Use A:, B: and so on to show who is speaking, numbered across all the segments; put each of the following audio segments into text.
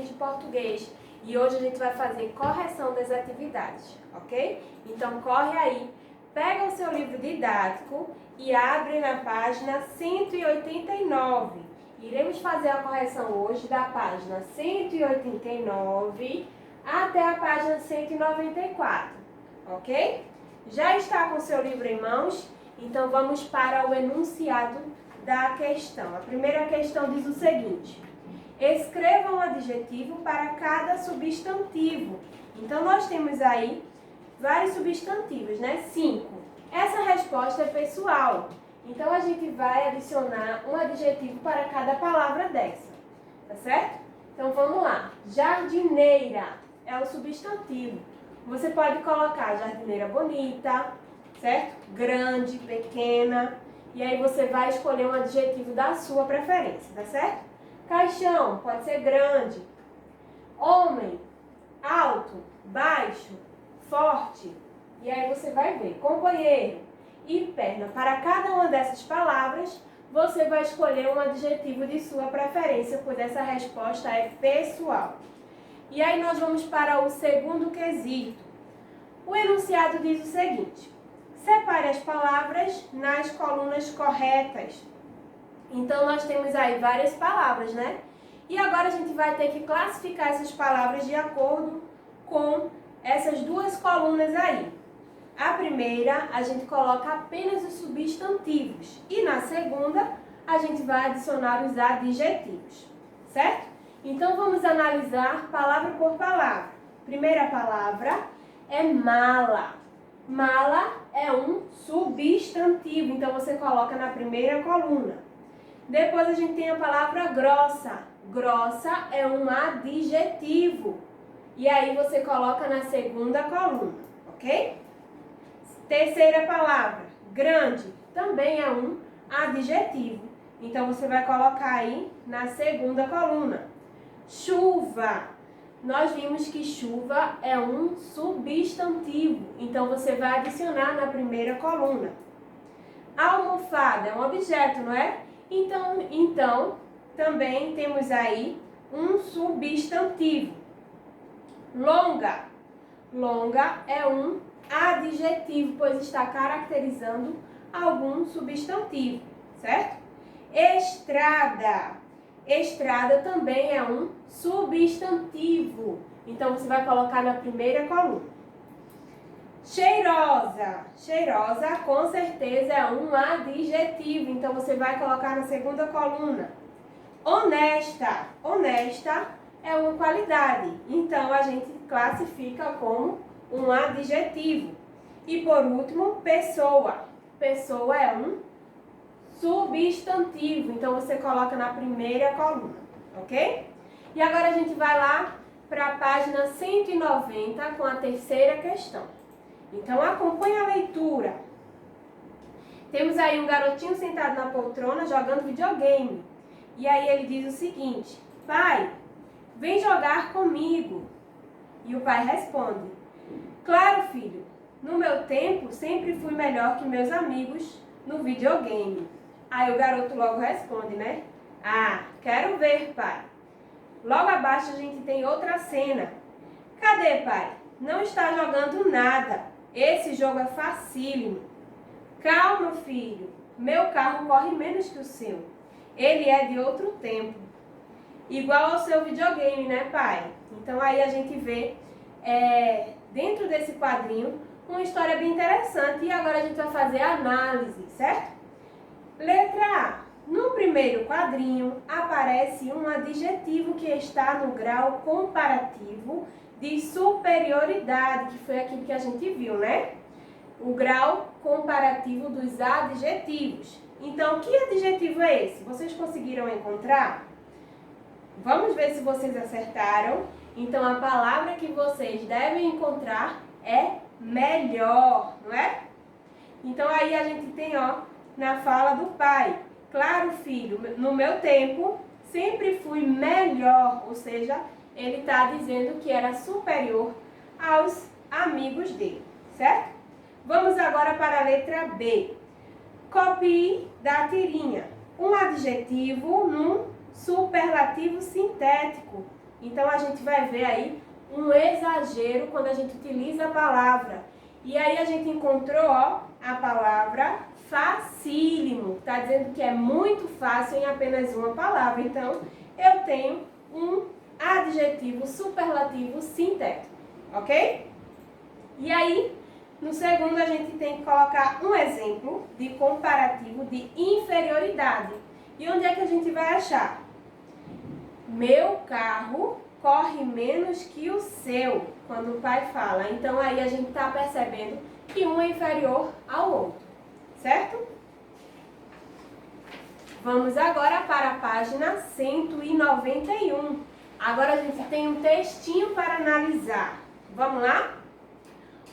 A: de português e hoje a gente vai fazer correção das atividades, ok? Então corre aí, pega o seu livro didático e abre na página 189. Iremos fazer a correção hoje da página 189 até a página 194, ok? Já está com o seu livro em mãos? Então vamos para o enunciado da questão. A primeira questão diz o seguinte: escreva um adjetivo para cada substantivo. Então nós temos aí vários substantivos, né? 5. Essa resposta é pessoal. Então a gente vai adicionar um adjetivo para cada palavra dessa, tá certo? Então vamos lá. Jardineira é o substantivo. Você pode colocar jardineira bonita, certo? Grande, pequena. E aí você vai escolher um adjetivo da sua preferência, tá certo? Caixão, pode ser grande. Homem, alto, baixo, forte. E aí você vai ver. Companheiro e perna. Para cada uma dessas palavras, você vai escolher um adjetivo de sua preferência, pois essa resposta é pessoal. E aí nós vamos para o segundo quesito. O enunciado diz o seguinte: separe as palavras nas colunas corretas. Então nós temos aí várias palavras, né? E agora a gente vai ter que classificar essas palavras de acordo com essas duas colunas aí. A primeira, a gente coloca apenas os substantivos. E na segunda, a gente vai adicionar os adjetivos, certo? Então vamos analisar palavra por palavra. Primeira palavra é mala. Mala é um substantivo, então você coloca na primeira coluna. Depois a gente tem a palavra grossa. Grossa é um adjetivo. E aí você coloca na segunda coluna, ok? Terceira palavra, grande, também é um adjetivo. Então você vai colocar aí na segunda coluna. Chuva. Nós vimos que chuva é um substantivo. Então você vai adicionar na primeira coluna. Almofada é um objeto, não é? Então também temos aí um substantivo. Longa. Longa é um adjetivo, pois está caracterizando algum substantivo, certo? Estrada. Estrada também é um substantivo. Então você vai colocar na primeira coluna. Cheirosa. Cheirosa com certeza é um adjetivo. Então você vai colocar na segunda coluna. Honesta. Honesta é uma qualidade. Então a gente classifica como um adjetivo. E por último, pessoa. Pessoa é um substantivo. Então você coloca na primeira coluna, ok? E agora a gente vai lá para a página 190 com a terceira questão. Então acompanhe a leitura. Temos aí um garotinho sentado na poltrona jogando videogame. E aí ele diz o seguinte: pai, vem jogar comigo. E o pai responde: claro, filho, no meu tempo sempre fui melhor que meus amigos no videogame. Aí o garoto logo responde, né? Ah, quero ver, pai. Logo abaixo a gente tem outra cena. Cadê, pai? Não está jogando nada. Esse jogo é facílimo. Calma, filho. Meu carro corre menos que o seu. Ele é de outro tempo. Igual ao seu videogame, né, pai? Então aí a gente vê dentro desse quadrinho uma história bem interessante. E agora a gente vai fazer a análise, certo? Letra A. No primeiro quadrinho aparece um adjetivo que está no grau comparativo de superioridade, que foi aquilo que a gente viu, né? O grau comparativo dos adjetivos. Então, que adjetivo é esse? Vocês conseguiram encontrar? Vamos ver se vocês acertaram. Então, a palavra que vocês devem encontrar é melhor, não é? Então, aí a gente tem, ó, na fala do pai: claro, filho, no meu tempo sempre fui melhor. Ou seja, ele está dizendo que era superior aos amigos dele, certo? Vamos agora para a letra B. Copie da tirinha um adjetivo num superlativo sintético. Então a gente vai ver aí um exagero quando a gente utiliza a palavra. E aí a gente encontrou, ó, a palavra facílimo. Está dizendo que é muito fácil em apenas uma palavra. Então eu tenho um adjetivo superlativo sintético, ok? E aí, no segundo, a gente tem que colocar um exemplo de comparativo de inferioridade. E onde é que a gente vai achar? Meu carro corre menos que o seu, quando o pai fala. Então, aí a gente está percebendo que um é inferior ao outro, certo? Vamos agora para a página 191. Agora a gente tem um textinho para analisar. Vamos lá?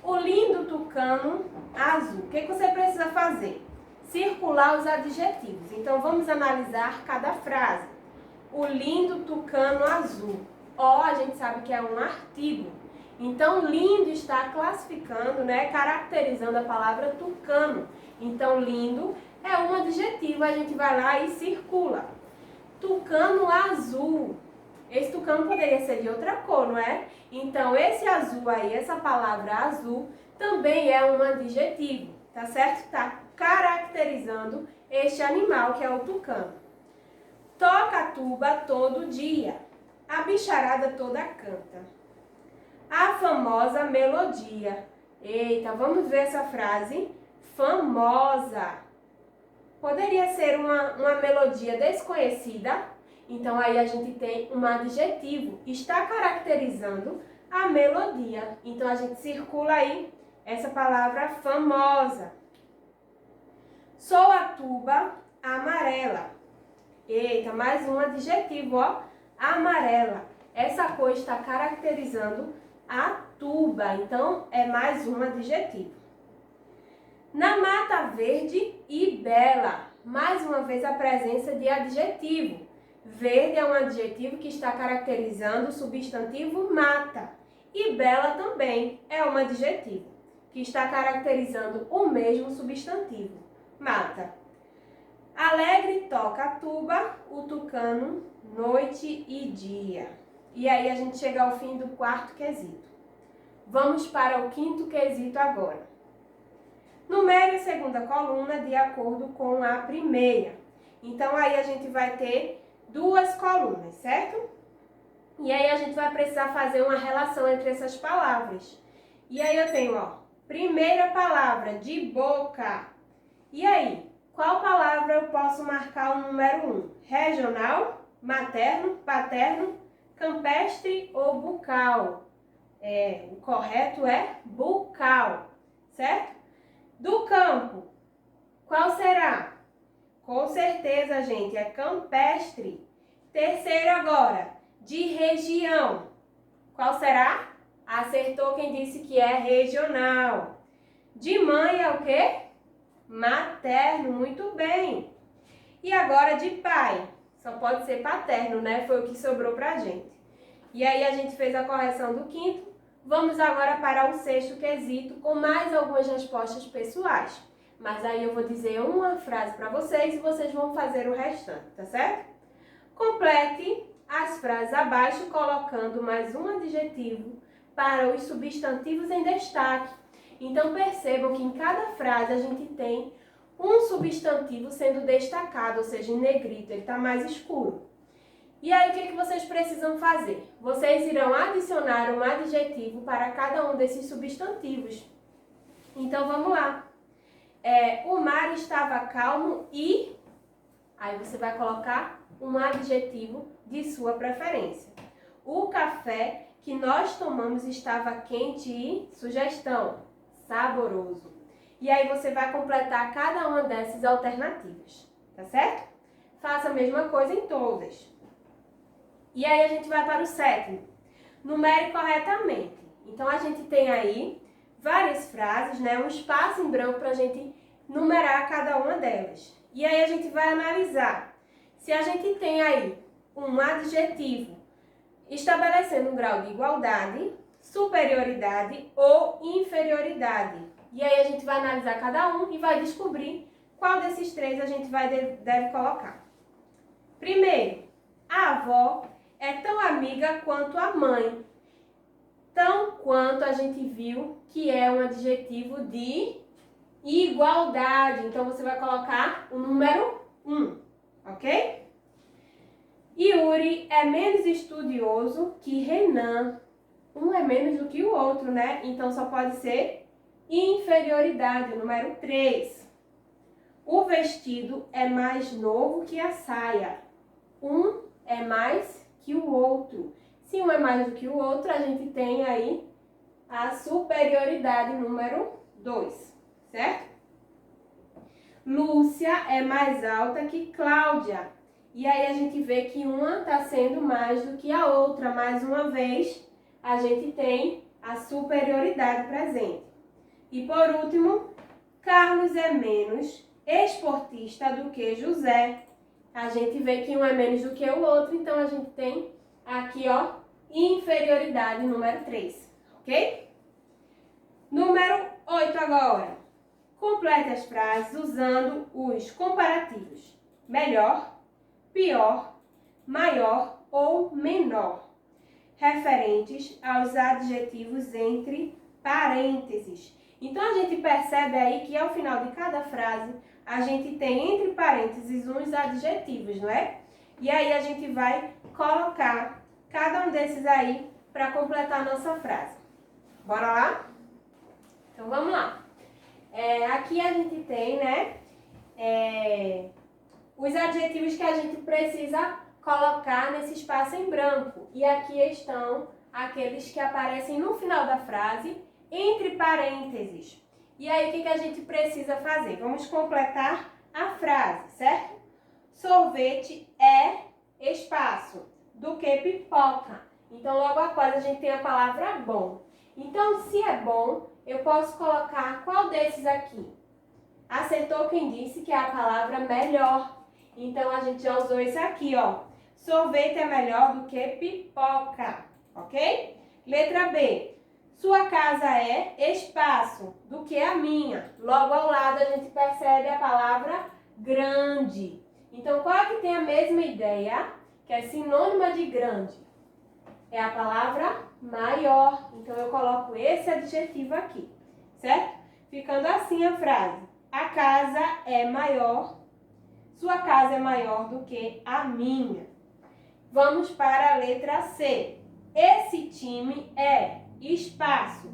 A: O lindo tucano azul. O que você precisa fazer? Circular os adjetivos. Então, vamos analisar cada frase. O lindo tucano azul. Ó, a gente sabe que é um artigo. Então, lindo está classificando, né, caracterizando a palavra tucano. Então, lindo é um adjetivo. A gente vai lá e circula. Tucano azul. Esse tucano poderia ser de outra cor, não é? Então, esse azul aí, essa palavra azul, também é um adjetivo, tá certo? Está caracterizando este animal, que é o tucano. Toca a tuba todo dia, a bicharada toda canta. A famosa melodia. Eita, vamos ver essa frase. Famosa. Poderia ser uma melodia desconhecida. Então, aí a gente tem um adjetivo, está caracterizando a melodia. Então, a gente circula aí essa palavra famosa. Sou a tuba amarela. Eita, mais um adjetivo, ó, amarela. Essa cor está caracterizando a tuba, então é mais um adjetivo. Na mata verde e bela. Mais uma vez a presença de adjetivo. Verde é um adjetivo que está caracterizando o substantivo mata. E bela também é um adjetivo que está caracterizando o mesmo substantivo, mata. Alegre toca a tuba, o tucano, noite e dia. E aí a gente chega ao fim do quarto quesito. Vamos para o quinto quesito agora. Numere a segunda coluna de acordo com a primeira. Então aí a gente vai ter duas colunas, certo? E aí a gente vai precisar fazer uma relação entre essas palavras. E aí eu tenho, ó, primeira palavra, de boca. E aí, qual palavra eu posso marcar o número 1? Regional, materno, paterno, campestre ou bucal? O correto é bucal, certo? Do campo, qual será? Com certeza, gente, é campestre. Terceiro agora, de região. Qual será? Acertou quem disse que é regional. De mãe é o quê? Materno, muito bem. E agora de pai. Só pode ser paterno, né? Foi o que sobrou pra gente. E aí a gente fez a correção do quinto. Vamos agora para o sexto quesito com mais algumas respostas pessoais. Mas aí eu vou dizer uma frase para vocês e vocês vão fazer o restante, tá certo? Complete as frases abaixo colocando mais um adjetivo para os substantivos em destaque. Então percebam que em cada frase a gente tem um substantivo sendo destacado, ou seja, em negrito, ele está mais escuro. E aí o que vocês precisam fazer? Vocês irão adicionar um adjetivo para cada um desses substantivos. Então vamos lá. O mar estava calmo e... Aí você vai colocar um adjetivo de sua preferência. O café que nós tomamos estava quente e... Sugestão, saboroso. E aí você vai completar cada uma dessas alternativas, tá certo? Faça a mesma coisa em todas. E aí a gente vai para o sétimo. Numere corretamente. Então a gente tem aí várias frases, né? Um espaço em branco para a gente numerar cada uma delas. E aí a gente vai analisar se a gente tem aí um adjetivo estabelecendo um grau de igualdade, superioridade ou inferioridade. E aí a gente vai analisar cada um e vai descobrir qual desses três a gente deve colocar. Primeiro, a avó é tão amiga quanto a mãe. Tão quanto a gente viu que é um adjetivo de igualdade. Então, você vai colocar o número 1, ok? Yuri é menos estudioso que Renan. Um é menos do que o outro, né? Então, só pode ser inferioridade, o número 3. O vestido é mais novo que a saia. Um é mais que o outro. Se um é mais do que o outro, a gente tem aí a superioridade número 2, certo? Lúcia é mais alta que Cláudia. E aí a gente vê que uma está sendo mais do que a outra. Mais uma vez, a gente tem a superioridade presente. E por último, Carlos é menos esportista do que José. A gente vê que um é menos do que o outro, então a gente tem aqui, ó, inferioridade número 3, ok? Número 8 agora. Complete as frases usando os comparativos. Melhor, pior, maior ou menor. Referentes aos adjetivos entre parênteses. Então, a gente percebe aí que ao final de cada frase, a gente tem entre parênteses uns adjetivos, não é? E aí, a gente vai colocar cada um desses aí para completar a nossa frase. Bora lá? Então, vamos lá. Aqui a gente tem, né, os adjetivos que a gente precisa colocar nesse espaço em branco. E aqui estão aqueles que aparecem no final da frase, entre parênteses. E aí, o que a gente precisa fazer? Vamos completar a frase, certo? Sorvete é espaço do que pipoca. Então, logo após a gente tem a palavra bom. Então, se é bom, eu posso colocar qual desses aqui? Acertou quem disse que é a palavra melhor. Então, a gente já usou esse aqui, ó. Sorvete é melhor do que pipoca, ok? Letra B. Sua casa é espaço do que a minha. Logo ao lado, a gente percebe a palavra grande. Então, qual é que tem a mesma ideia, que é sinônima de grande? É a palavra maior. Então, eu coloco esse adjetivo aqui, certo? Ficando assim a frase. A casa é maior, sua casa é maior do que a minha. Vamos para a letra C. Esse time é espaço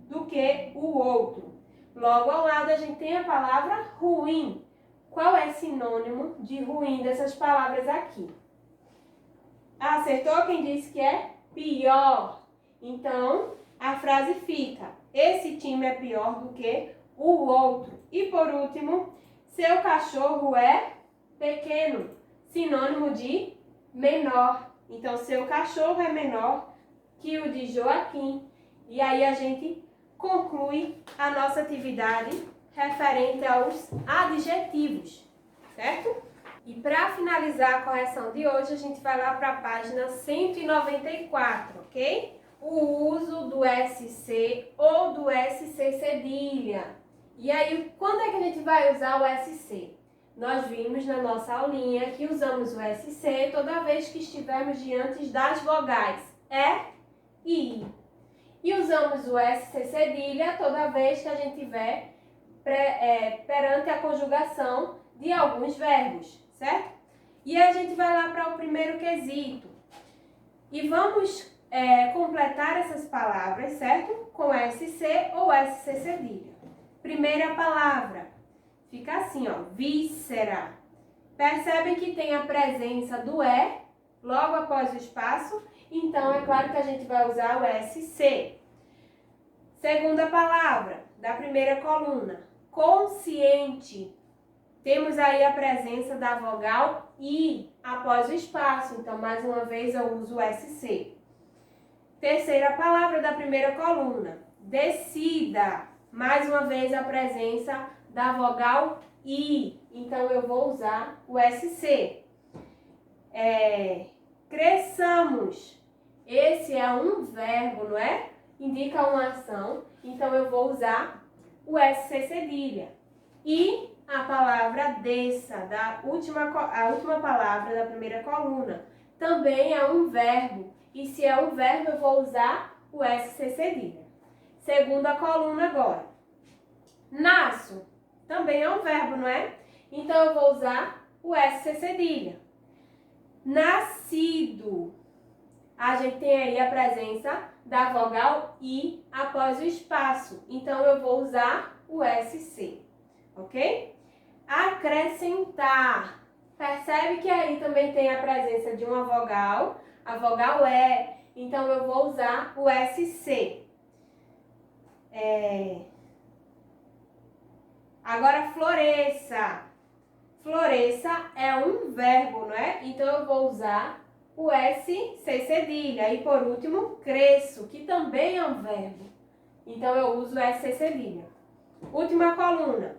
A: do que o outro. Logo ao lado a gente tem a palavra ruim. Qual é sinônimo de ruim dessas palavras aqui? Acertou quem disse que é pior. Então, a frase fica: esse time é pior do que o outro. E por último, seu cachorro é pequeno. Sinônimo de menor. Então, seu cachorro é menor que o de Joaquim. E aí a gente conclui a nossa atividade referente aos adjetivos, certo? E para finalizar a correção de hoje, a gente vai lá para a página 194, ok? O uso do SC ou do SC cedilha. E aí, quando é que a gente vai usar o SC? Nós vimos na nossa aulinha que usamos o SC toda vez que estivermos diante das vogais E e I. E usamos o SC cedilha toda vez que a gente estiver perante a conjugação de alguns verbos, certo? E a gente vai lá para o primeiro quesito. E vamos completar essas palavras, certo? Com SC ou SC cedilha. Primeira palavra. Fica assim, ó, víscera. Percebem que tem a presença do E logo após o espaço, então é claro que a gente vai usar o SC. Segunda palavra, da primeira coluna, consciente. Temos aí a presença da vogal I após o espaço, então mais uma vez eu uso o SC. Terceira palavra da primeira coluna, decida. Mais uma vez a presença da vogal I, então eu vou usar o SC. Cresçamos. Esse é um verbo, não é? Indica uma ação, então eu vou usar o SC cedilha. E a palavra desça, a última palavra da primeira coluna. também é um verbo. E se é um verbo, eu vou usar o SC cedilha. Segunda coluna agora. Nasço. Também é um verbo, não é? Então, eu vou usar o SC cedilha. Nascido. A gente tem aí a presença da vogal I após o espaço. Então, eu vou usar o SC. Ok? Acrescentar. Percebe que aí também tem a presença de uma vogal, a vogal E. Então, eu vou usar o SC. Agora, floresça. Floresça é um verbo, não é? Então, eu vou usar o SC cedilha. E, por último, cresço, que também é um verbo. Então, eu uso o SC cedilha. Última coluna.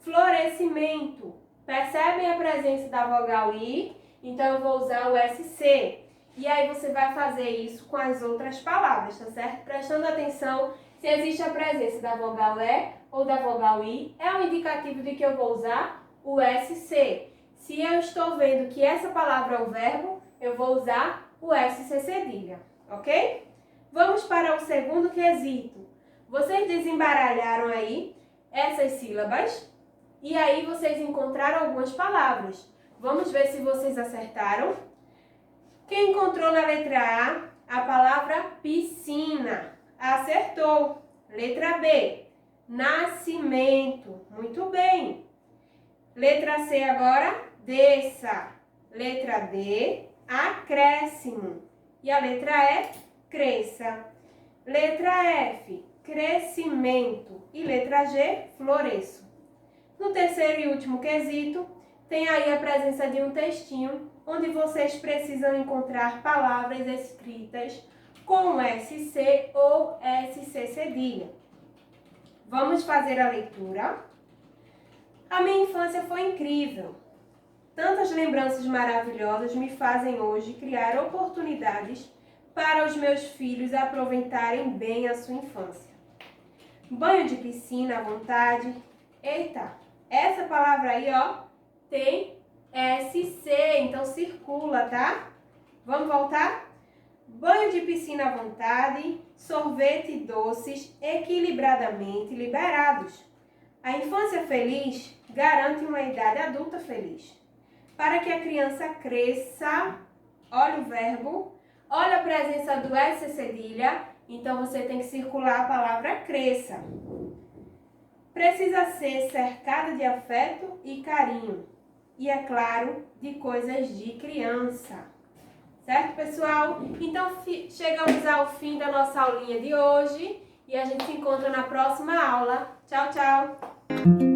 A: Florescimento. Percebem a presença da vogal I? Então, eu vou usar o SC. E aí, você vai fazer isso com as outras palavras, tá certo? Prestando atenção se existe a presença da vogal E ou da vogal I. É um indicativo de que eu vou usar o SC. Se eu estou vendo que essa palavra é um verbo, eu vou usar o SC cedilha, ok? Vamos para o segundo quesito. Vocês desembaralharam aí essas sílabas e aí vocês encontraram algumas palavras. Vamos ver se vocês acertaram. Quem encontrou na letra A palavra piscina? Acertou. Letra B, nascimento. Muito bem. Letra C agora, desça. Letra D, acréscimo. E a letra E, cresça. Letra F, crescimento. E letra G, floresço. No terceiro e último quesito, tem aí a presença de um textinho, onde vocês precisam encontrar palavras escritas com SC ou SC cedilha. Vamos fazer a leitura. A minha infância foi incrível. Tantas lembranças maravilhosas me fazem hoje criar oportunidades para os meus filhos aproveitarem bem a sua infância. Banho de piscina à vontade. Eita, essa palavra aí, ó, tem SC, então circula, tá? Vamos voltar? Banho de piscina à vontade, sorvete e doces equilibradamente liberados. A infância feliz garante uma idade adulta feliz. Para que a criança cresça, olha o verbo, olha a presença do SC cedilha, então você tem que circular a palavra cresça. Precisa ser cercada de afeto e carinho. E, é claro, de coisas de criança. Certo, pessoal? Então, chegamos ao fim da nossa aulinha de hoje e a gente se encontra na próxima aula. Tchau, tchau!